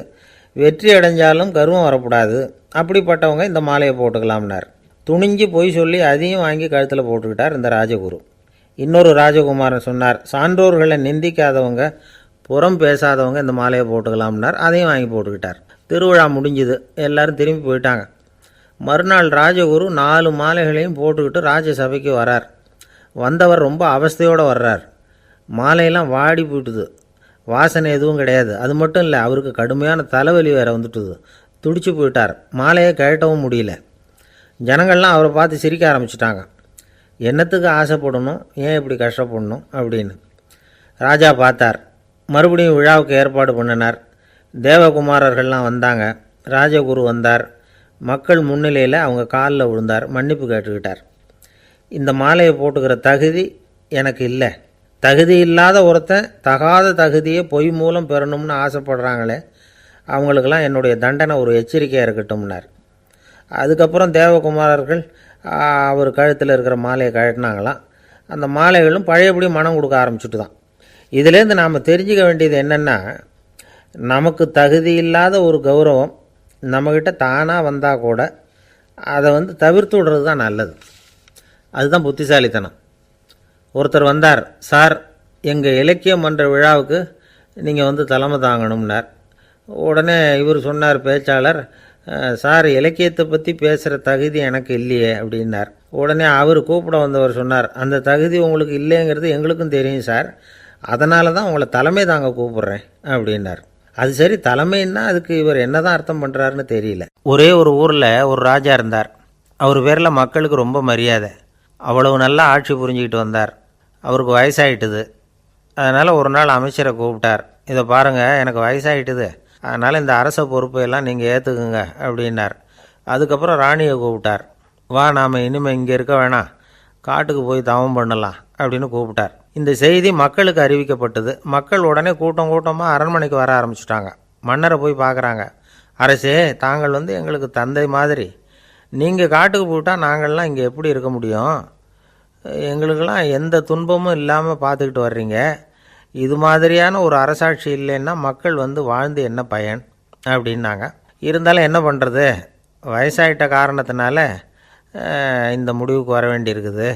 வெற்றி அடைஞ்சாலும் கர்வம் வரக்கூடாது, அப்படிப்பட்டவங்க இந்த மாலையை போட்டுக்கலாம்னார். துணிஞ்சு பொய் சொல்லி அதையும் வாங்கி கழுத்தில் போட்டுக்கிட்டார் இந்த ராஜகுரு. இன்னொரு ராஜகுமாரன் சொன்னார், சான்றோர்களை நிந்திக்காதவங்க, புறம் பேசாதவங்க இந்த மாலையை போட்டுக்கலாம்னார். அதையும் வாங்கி போட்டுக்கிட்டார். திருவிழா முடிஞ்சுது, எல்லோரும் திரும்பி போயிட்டாங்க. மறுநாள் ராஜகுரு 4 மாலைகளையும் போட்டுக்கிட்டு ராஜசபைக்கு வரார். வந்தவர் ரொம்ப அவஸ்தையோடு வர்றார். மாலையெல்லாம் வாடி போயிட்டுது, வாசனை எதுவும் கிடையாது. அது மட்டும் இல்லை, அவருக்கு கடுமையான தலைவலி வேறு வந்துட்டுது. துடிச்சு போயிட்டார். மாலையை கழட்டவும் முடியல. ஜனங்கள்லாம் அவரை பார்த்து சிரிக்க ஆரம்பிச்சிட்டாங்க. என்னத்துக்கு ஆசைப்படணும், ஏன் இப்படி கஷ்டப்படணும் அப்படின்னு. ராஜா பார்த்தார். மறுபடியும் விழாவுக்கு ஏற்பாடு பண்ணினார். தேவகுமாரர்கள்லாம் வந்தாங்க. ராஜகுரு வந்தார். மக்கள் முன்னிலையில் அவங்க காலில் விழுந்தார், மன்னிப்பு கேட்டுக்கிட்டார். இந்த மாலையை போட்டுக்கிற தகுதி எனக்கு இல்லை. தகுதி இல்லாத ஒருத்தன் தகாத தகுதியை பொய் மூலம் பெறணும்னு ஆசைப்படுறாங்களே, அவங்களுக்கெல்லாம் என்னுடைய தண்டனை ஒரு எச்சரிக்கையாக இருக்கட்டும்னார். அதுக்கப்புறம் தேவகுமாரர்கள் அவர் கழுத்தில் இருக்கிற மாலையை கழட்டினாங்களாம். அந்த மாலைகளும் பழையபடி மனம் கொடுக்க ஆரம்பிச்சுட்டு தான். இதிலேருந்து நாம் தெரிஞ்சுக்க வேண்டியது என்னென்னா, நமக்கு தகுதி இல்லாத ஒரு கௌரவம் நம்மக்கிட்ட தானாக வந்தால் கூட அதை தவிர்த்து விடுறது தான் நல்லது. அதுதான் புத்திசாலித்தனம். ஒருத்தர் வந்தார். சார், எங்கள் இலக்கிய மன்ற விழாவுக்கு நீங்கள் தலைமை தாங்கணும்னார். உடனே இவர் சொன்னார், பேச்சாளர், சார், இலக்கியத்தை பற்றி பேசுகிற தகுதி எனக்கு இல்லையே அப்படின்னார். உடனே அவர் கூப்பிட வந்தவர் சொன்னார், அந்த தகுதி உங்களுக்கு இல்லைங்கிறது எங்களுக்கும் தெரியும் சார், அதனால தான் உங்களை தலைமை தாங்க கூப்பிட்றேன் அப்படின்னார். அது சரி, தலைமைன்னா அதுக்கு இவர் என்னதான் அர்த்தம் பண்ணுறாருன்னு தெரியல. ஒரே ஒரு ஊரில் ஒரு ராஜா இருந்தார். அவர் பேரில் மக்களுக்கு ரொம்ப மரியாதை. அவ்வளவு நல்லா ஆட்சி புரிஞ்சுக்கிட்டு வந்தார். அவருக்கு வயசாகிட்டுது. அதனால் ஒரு நாள் அமைச்சரை கூப்பிட்டார். இதை பாருங்கள், எனக்கு வயசாகிட்டுது, அதனால் இந்த அரச பொறுப்பையெல்லாம் நீங்கள் ஏற்றுக்குங்க அப்படின்னார். அதுக்கப்புறம் ராணியை கூப்பிட்டார். வா, நாம் இனிமேல் இங்கே இருக்க வேணாம், காட்டுக்கு போய் தவம் பண்ணலாம் அப்படின்னு கூப்பிட்டார். இந்த செய்தி மக்களுக்கு அறிவிக்கப்பட்டது. மக்கள் உடனே கூட்டம் கூட்டமாக அரண்மனைக்கு வர ஆரம்பிச்சிட்டாங்க. மன்னரை போய் பார்க்குறாங்க. அரசே, தாங்கள் எங்களுக்கு தந்தை மாதிரி. நீங்கள் காட்டுக்கு போயிட்டால் நாங்கள்லாம் இங்கே எப்படி இருக்க முடியும்? எங்களுக்கெல்லாம் எந்த துன்பமும் இல்லாமல் பார்த்துக்கிட்டு வர்றீங்க. இது மாதிரியான ஒரு அரசாட்சி இல்லைன்னா மக்கள் வாழ்ந்து என்ன பயன் அப்படின்னாங்க. இருந்தாலும் என்ன பண்ணுறது, வயசாயிட்ட காரணத்தினால இந்த முடிவுக்கு வர வேண்டியிருக்குது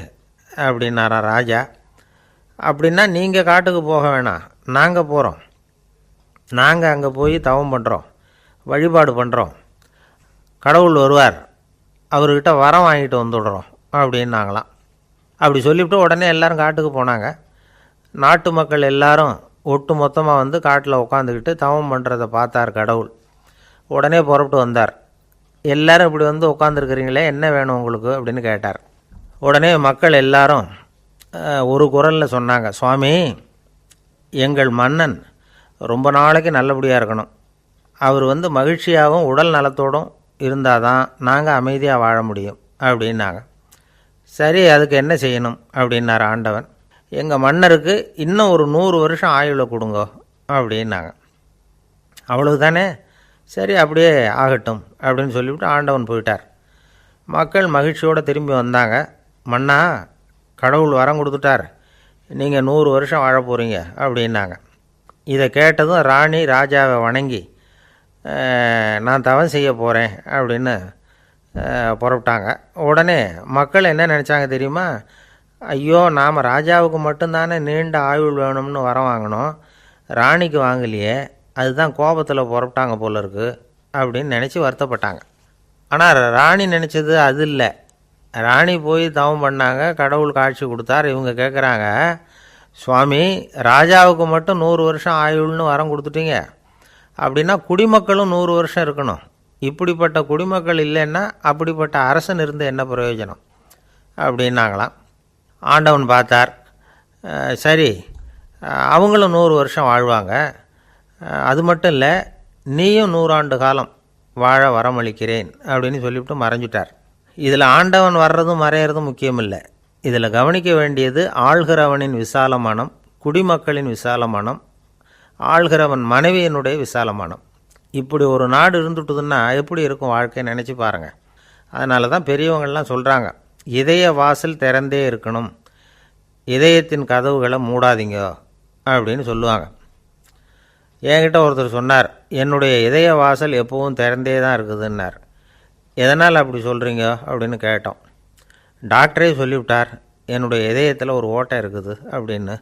அப்படின்னாரா ராஜா. அப்படின்னா நீங்கள் காட்டுக்கு போக வேணாம், நாங்கள் போகிறோம். நாங்கள் அங்கே போய் தவம் பண்ணுறோம், வழிபாடு பண்ணுறோம். கடவுள் வருவார், அவர்கிட்ட வரம் வாங்கிட்டு வந்துடுறோம் அப்படின்னாங்களாம். அப்படி சொல்லிவிட்டு உடனே எல்லோரும் காட்டுக்கு போனாங்க. நாட்டு மக்கள் எல்லாரும் ஒட்டு மொத்தமாக காட்டில் உட்காந்துக்கிட்டு தவம் பண்ணுறதை பார்த்தார் கடவுள். உடனே புறப்பட்டு வந்தார். எல்லோரும் இப்படி உட்காந்துருக்குறீங்களே, என்ன வேணும் உங்களுக்கு அப்படின்னு கேட்டார். உடனே மக்கள் எல்லாரும் ஒரு குரலில் சொன்னாங்க, சுவாமி, எங்கள் மன்னன் ரொம்ப நாளைக்கு நல்லபடியாக இருக்கணும். அவர் மகிழ்ச்சியாகவும் உடல் நலத்தோடும் இருந்தால் தான் நாங்கள் அமைதியாக வாழ முடியும் அப்படின்னாங்க. சரி, அதுக்கு என்ன செய்யணும் அப்படின்னார் ஆண்டவன். எங்கள் மன்னருக்கு இன்னும் ஒரு 100 வருஷம் ஆயுளை கொடுங்க அப்படின்னாங்க. அவ்வளவு தானே, சரி அப்படியே ஆகட்டும் அப்படின்னு சொல்லிவிட்டு ஆண்டவன் போயிட்டார். மக்கள் மகிழ்ச்சியோடு திரும்பி வந்தாங்க. மன்னா, கடவுள் வரம் கொடுத்துட்டார், நீங்கள் 100 வருஷம் வாழ போகிறீங்க அப்படின்னாங்க. இதை கேட்டதும் ராணி ராஜாவை வணங்கி நான் தவம் செய்ய போகிறேன் அப்படின்னு புறப்பட்டாங்க. உடனே மக்கள் என்ன நினச்சாங்க தெரியுமா, ஐயோ, நாம் ராஜாவுக்கு மட்டும்தானே நீண்ட ஆயுள் வேணும்னு வரம் வாங்கினோம், ராணிக்கு வாங்கலையே, அதுதான் கோபத்தில் புறப்பட்டாங்க போல இருக்குது அப்படின்னு நினச்சி வருத்தப்பட்டாங்க. ஆனால் ராணி நினச்சது அது இல்லை. ராணி போய் தவம் பண்ணாங்க, கடவுள் காட்சி கொடுத்தார். இவங்க கேட்குறாங்க, சுவாமி, ராஜாவுக்கு மட்டும் 100 வருஷம் ஆயுள்னு வரம் கொடுத்துட்டீங்க, அப்படின்னா குடிமக்களும் 100 வருஷம் இருக்கணும். இப்படிப்பட்ட குடிமக்கள் இல்லைன்னா அப்படிப்பட்ட அரசன் இருந்து என்ன பிரயோஜனம் அப்படின்னாங்களாம். ஆண்டவன் பார்த்தார், சரி அவங்களும் 100 வருஷம் வாழ்வாங்க, அது மட்டும் இல்லை, நீயும் 100 ஆண்டு காலம் வாழ வரமளிக்கிறேன் அப்படின்னு சொல்லிவிட்டு மறைஞ்சிட்டார். இதில் ஆண்டவன் வர்றதும் மறையிறதும் முக்கியம் இல்லை. இதில் கவனிக்க வேண்டியது ஆள்கிறவனின் விசால மனம், குடிமக்களின் விசால மனம், ஆள்கிறவன் மனைவியினுடைய விசால மனம். இப்படி ஒரு நாடு இருந்துட்டுதுன்னா எப்படி இருக்கும் வாழ்க்கையை நினச்சி பாருங்கள். அதனால தான் பெரியவங்கள்லாம் சொல்கிறாங்க, இதய வாசல் திறந்தே இருக்கணும், இதயத்தின் கதவுகளை மூடாதீங்க அப்படின்னு சொல்லுவாங்க. என்கிட்ட ஒருத்தர் சொன்னார், என்னுடைய இதய வாசல் எப்போவும் திறந்தே தான் இருக்குதுன்னார். எதனால் அப்படி சொல்கிறீங்க அப்படின்னு கேட்டோம். டாக்டரே சொல்லிவிட்டார், என்னுடைய இதயத்தில் ஒரு ஓட்டை இருக்குது அப்படின்னு,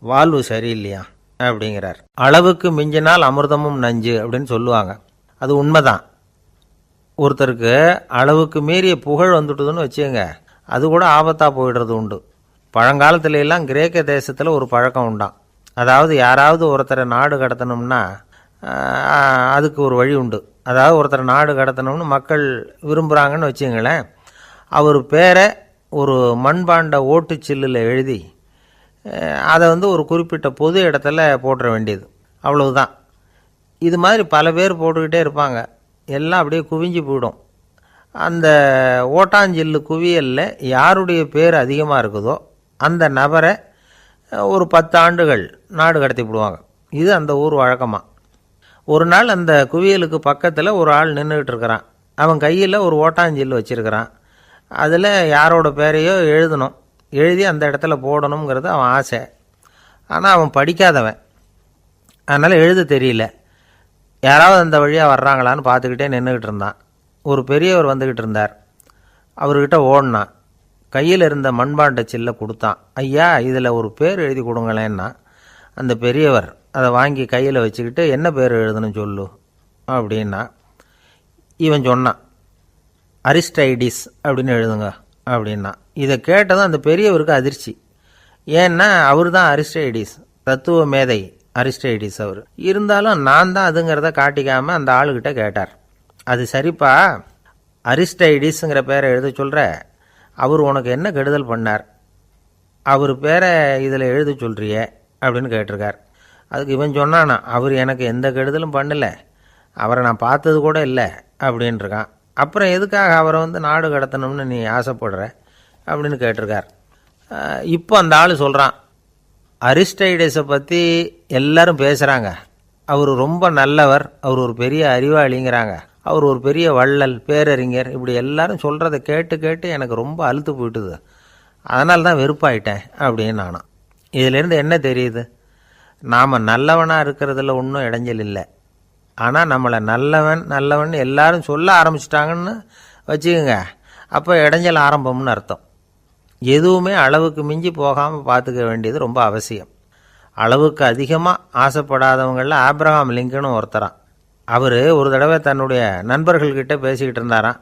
வால்வு சரியில்லையா அப்படிங்கிறார். அளவுக்கு மிஞ்சினால் அமிர்தமும் நஞ்சு அப்படின்னு சொல்லுவாங்க. அது உண்மைதான். ஒருத்தருக்கு அளவுக்கு மீறிய புகழ் வந்துட்டுதுன்னு வச்சுங்க, அது கூட ஆபத்தாக போயிடுறது உண்டு. பழங்காலத்துல எல்லாம் கிரேக்க தேசத்தில் ஒரு பழக்கம் உண்டாம். அதாவது யாராவது ஒருத்தரை நாடு கடத்தணும்னா அதுக்கு ஒரு வழி உண்டு. அதாவது ஒருத்தரை நாடு கடத்தணும்னு மக்கள் விரும்புகிறாங்கன்னு வச்சுங்களேன், அவர் பேரை ஒரு மண்பாண்ட ஓட்டுச்சில்லில் எழுதி அதை ஒரு குறிப்பிட்ட பொது இடத்துல போட்டுற வேண்டியது, அவ்வளவுதான். இது மாதிரி பல பேர் போட்டுக்கிட்டே இருப்பாங்க, எல்லாம் அப்படியே குவிஞ்சு போயிடும். அந்த ஓட்டாஞ்சில்லு குவியலில் யாருடைய பேர் அதிகமாக இருக்குதோ அந்த நபரை ஒரு 10 ஆண்டுகள் நாடு கடத்தி விடுவாங்க. இது அந்த ஊர் வழக்கமாக. ஒரு நாள் அந்த குவியலுக்கு பக்கத்தில் ஒரு ஆள் நின்றுக்கிட்டு இருக்கிறான். அவன் கையில் ஒரு ஓட்டாஞ்சில்லு வச்சுருக்கிறான். அதில் யாரோட பேரையோ எழுதணும், எழுதி அந்த இடத்துல போடணுங்கிறது அவன் ஆசை. ஆனால் அவன் படிக்காதவன், அதனால் எழுத தெரியல. யாராவது அந்த வழியாக வர்றாங்களான்னு பார்த்துக்கிட்டே நின்றுக்கிட்டு இருந்தான். ஒரு பெரியவர் வந்துக்கிட்டு இருந்தார். அவர்கிட்ட ஓடினான், கையில் இருந்த மண்பாண்ட சில்லை கொடுத்தான். ஐயா, இதில் ஒரு பேர் எழுதி கொடுங்களேன்னா. அந்த பெரியவர் அதை வாங்கி கையில் வச்சுக்கிட்டு, என்ன பேர் எழுதணும் சொல்லு அப்படின்னா. இவன் சொன்னான், அரிஸ்டைடிஸ் அப்படின்னு எழுதுங்க அப்படின்னா. இதை கேட்டதும் அந்த பெரியவருக்கு அதிர்ச்சி. ஏன்னா அவர் தான் அரிஸ்டைடிஸ், தத்துவ மேதை அரிஸ்டைடிஸ் அவர். இருந்தாலும் நான் தான் அதுங்கிறத காட்டிக்காமல் அந்த ஆளுகிட்ட கேட்டார், அது சரிப்பா, அரிஸ்டைடிஸுங்கிற பேரை எழுத சொல்கிற, அவர் உனக்கு என்ன கெடுதல் பண்ணார், அவர் பேரை இதில் எழுத சொல்கிறியே அப்படின்னு கேட்டிருக்கார். அதுக்கு இவன் சொன்னானா, அவர் எனக்கு எந்த கெடுதலும் பண்ணலை, அவரை நான் பார்த்தது கூட இல்லை அப்படின்ட்டுருக்கான். அப்புறம் எதுக்காக அவரை நாடு கடத்தணும்னு நீ ஆசைப்படுற அப்படின்னு கேட்டிருக்கார். இப்போ அந்த ஆள் சொல்கிறான், அரிஸ்டைடஸை பற்றி எல்லாரும் பேசுகிறாங்க, அவர் ரொம்ப நல்லவர், அவர் ஒரு பெரிய அறிவாளிங்கிறாங்க, அவர் ஒரு பெரிய வள்ளல், பேரறிஞர், இப்படி எல்லாரும் சொல்கிறத கேட்டு கேட்டு எனக்கு ரொம்ப அலுத்து போயிட்டுது, அதனால தான் வெறுப்பாயிட்டேன் அப்படின்னு நானும். இதிலேருந்து என்ன தெரியுது, நாம் நல்லவனாக இருக்கிறதுல ஒன்றும் இடைஞ்சல் இல்லை. ஆனால் நம்மளை நல்லவன் நல்லவன் எல்லாரும் சொல்ல ஆரம்பிச்சிட்டாங்கன்னு வச்சுக்கோங்க, அப்போ இடைஞ்சல் ஆரம்பம்னு அர்த்தம். எதுவுமே அளவுக்கு மிஞ்சி போகாமல் பார்த்துக்க வேண்டியது ரொம்ப அவசியம். அளவுக்கு அதிகமாக ஆசைப்படாதவங்களில் ஆப்ரஹாம் லிங்கனும் ஒருத்தரான். அவர் ஒரு தடவை தன்னுடைய நண்பர்கள்கிட்ட பேசிக்கிட்டு இருந்தாராம்.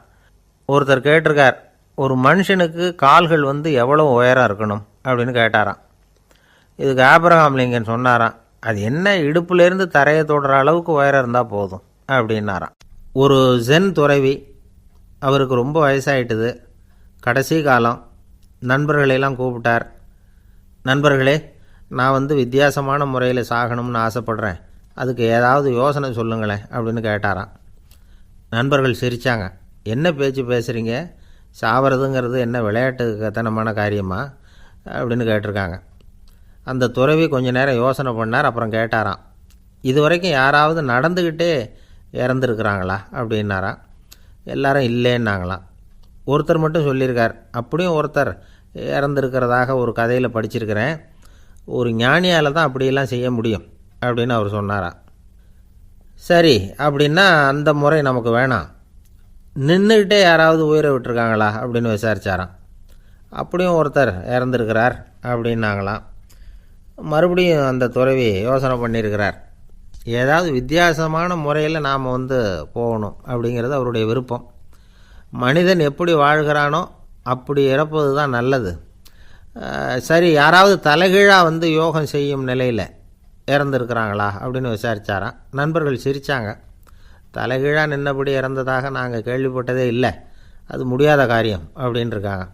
ஒருத்தர் கேட்டிருக்கார், ஒரு மனுஷனுக்கு கால்கள் எவ்வளோ உயரம் இருக்கணும் அப்படின்னு கேட்டாராம். இதுக்கு ஆப்ரஹாம் லிங்கன் சொன்னாராம், அது என்ன இடுப்புலேருந்து தரையை தொடுற அளவுக்கு உயரம் இருந்தால் போதும் அப்படின்னாராம். ஒரு ஜென் துறவி, அவருக்கு ரொம்ப வயசாயிட்டுது, கடைசி காலம். நண்பர்களெல்லாம் கூப்பிட்டார். நண்பர்களே, நான் வித்தியாசமான முறையில் சாகணும்னு ஆசைப்படுறேன், அதுக்கு ஏதாவது யோசனை சொல்லுங்களேன் அப்படின்னு கேட்டாராம். நண்பர்கள் சிரித்தாங்க. என்ன பேச்சு பேசுகிறீங்க, சாவறதுங்கிறது என்ன விளையாட்டுத்தனமான காரியமா அப்படின்னு கேட்டிருக்காங்க. அந்த துறவி கொஞ்ச நேரம் யோசனை பண்ணார். அப்புறம் கேட்டாராம், இது வரைக்கும் யாராவது நடந்துக்கிட்டே இறந்துருக்குறாங்களா அப்படின்னாராம். எல்லாரும் இல்லைன்னாங்களாம். ஒருத்தர் மட்டும் சொல்லியிருக்கார், அப்படியும் ஒருத்தர் இறந்துருக்கிறதாக ஒரு கதையில் படிச்சிருக்கிறேன், ஒரு ஞானியால் தான் அப்படியெல்லாம் செய்ய முடியும் அப்படின்னு அவர் சொன்னாராம். சரி, அப்படின்னா அந்த முறை நமக்கு வேணாம், நின்றுக்கிட்டே யாராவது உயிரை விட்டுருக்காங்களா அப்படின்னு விசாரித்தாராம். அப்படியும் ஒருத்தர் இறந்துருக்கிறார் அப்படின்னாங்களாம். மறுபடியும் அந்த துறவி யோசனை பண்ணியிருக்கிறார், ஏதாவது வித்தியாசமான முறையில் நாம் போகணும் அப்படிங்கிறது அவருடைய விருப்பம். மனிதன் எப்படி வாழ்கிறானோ அப்படி இறப்பது தான் நல்லது. சரி, யாராவது தலைகீழாக யோகம் செய்யும் நிலையில் இறந்துருக்கிறாங்களா அப்படின்னு விசாரித்தாராம். நண்பர்கள் சிரித்தாங்க. தலைகீழாக நின்னபடி இறந்ததாக நாங்கள் கேள்விப்பட்டதே இல்லை, அது முடியாத காரியம் அப்படின்ட்டுருக்காங்க.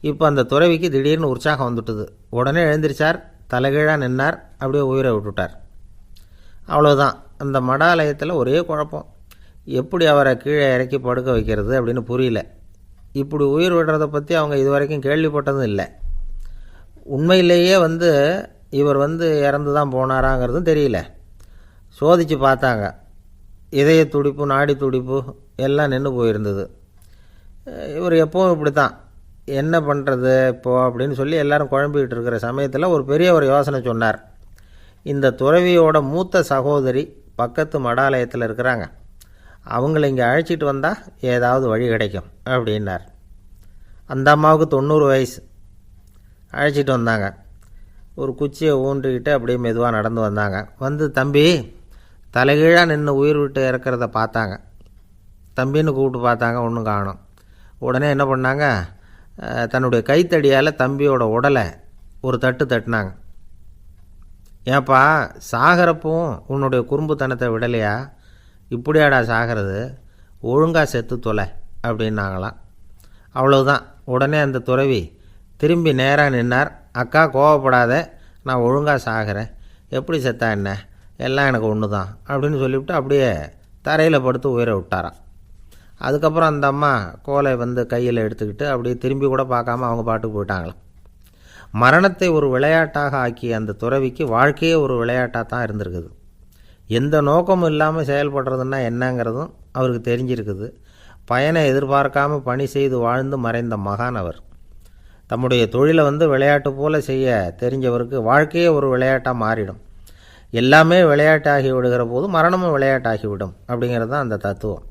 இப்போ அந்த துறவிக்கு திடீர்னு உற்சாகம் வந்துட்டுது. உடனே எழுந்திரிச்சார், தலைகீழாக நின்னார், அப்படியே உயிரை விட்டுட்டார். அவ்வளோதான். அந்த மடாலயத்தில் ஒரே குழப்பம், எப்படி அவரை கீழே இறக்கி படுக்க வைக்கிறது அப்படின்னு புரியல. இப்படி உயிர் விடுறதை பற்றி அவங்க இது வரைக்கும் கேள்விப்பட்டதும் இல்லை. உண்மையிலேயே இவர் இறந்து தான் போனாராங்கிறதும் தெரியல. சோதித்து பார்த்தாங்க, இதய துடிப்பு நாடி துடிப்பு எல்லாம் நின்று போயிருந்தது. இவர் எப்பவும் இப்படி தான், என்ன பண்ணுறது இப்போது அப்படின்னு சொல்லி எல்லாரும் குழம்பிக்கிட்டு இருக்கிற சமயத்தில் ஒரு பெரிய ஒரு யோசனை சொன்னார். இந்த துறவியோட மூத்த சகோதரி பக்கத்து மடாலயத்தில் இருக்கிறாங்க, அவங்கள இங்கே அழைச்சிட்டு வந்தால் ஏதாவது வழி கிடைக்கும் அப்படின்னார். அந்த அம்மாவுக்கு 90 வயசு. அழைச்சிட்டு வந்தாங்க. ஒரு குச்சியை ஊன்றிக்கிட்டு அப்படியே மெதுவாக நடந்து வந்தாங்க. தம்பி தலைகீழாக நின்று உயிர் விட்டு இறக்கிறத பார்த்தாங்க. தம்பின்னு கூப்பிட்டு பார்த்தாங்க, ஒன்றும் காணோம். உடனே என்ன பண்ணாங்க, தன்னுடைய கைத்தடியால் தம்பியோட உடலை ஒரு தட்டு தட்டினாங்க. ஏப்பா, சாகிறப்பவும் உன்னுடைய குறும்புத்தனத்தை விடலையா, இப்படியாடா சாகிறது, ஒழுங்காக செத்து தொலை அப்படின்னாங்களாம். அவ்வளவுதான். உடனே அந்த துறவி திரும்பி நேராக நின்னார். அக்கா, கோவப்படாத, நான் ஒழுங்காக சாகிறேன், எப்படி செத்தா என்ன, எல்லாம் எனக்கு ஒன்று தான் அப்படின்னு சொல்லிவிட்டு அப்படியே தரையில் படுத்து உயிரை விட்டாராம். அதுக்கப்புறம் அந்த அம்மா கோலை கையில் எடுத்துக்கிட்டு அப்படியே திரும்பி கூட பார்க்காம அவங்க பாட்டுக்கு போயிட்டாங்களாம். மரணத்தை ஒரு விளையாட்டாக ஆக்கிய அந்த துறவிக்கு வாழ்க்கையே ஒரு விளையாட்டாக தான் இருந்திருக்குது. எந்த நோக்கமும் இல்லாமல் செயல்படுறதுன்னா என்னங்கிறதும் அவருக்கு தெரிஞ்சிருக்குது. பயனை எதிர்பார்க்காம பணி செய்து வாழ்ந்து மறைந்த மகான் அவர். தம்முடைய தொழிலை விளையாட்டு போல செய்ய தெரிஞ்சவருக்கு வாழ்க்கையே ஒரு விளையாட்டாக மாறிடும். எல்லாமே விளையாட்டாகி விடுகிற போது மரணமும் விளையாட்டாகிவிடும் அப்படிங்கிறது தான் அந்த தத்துவம்.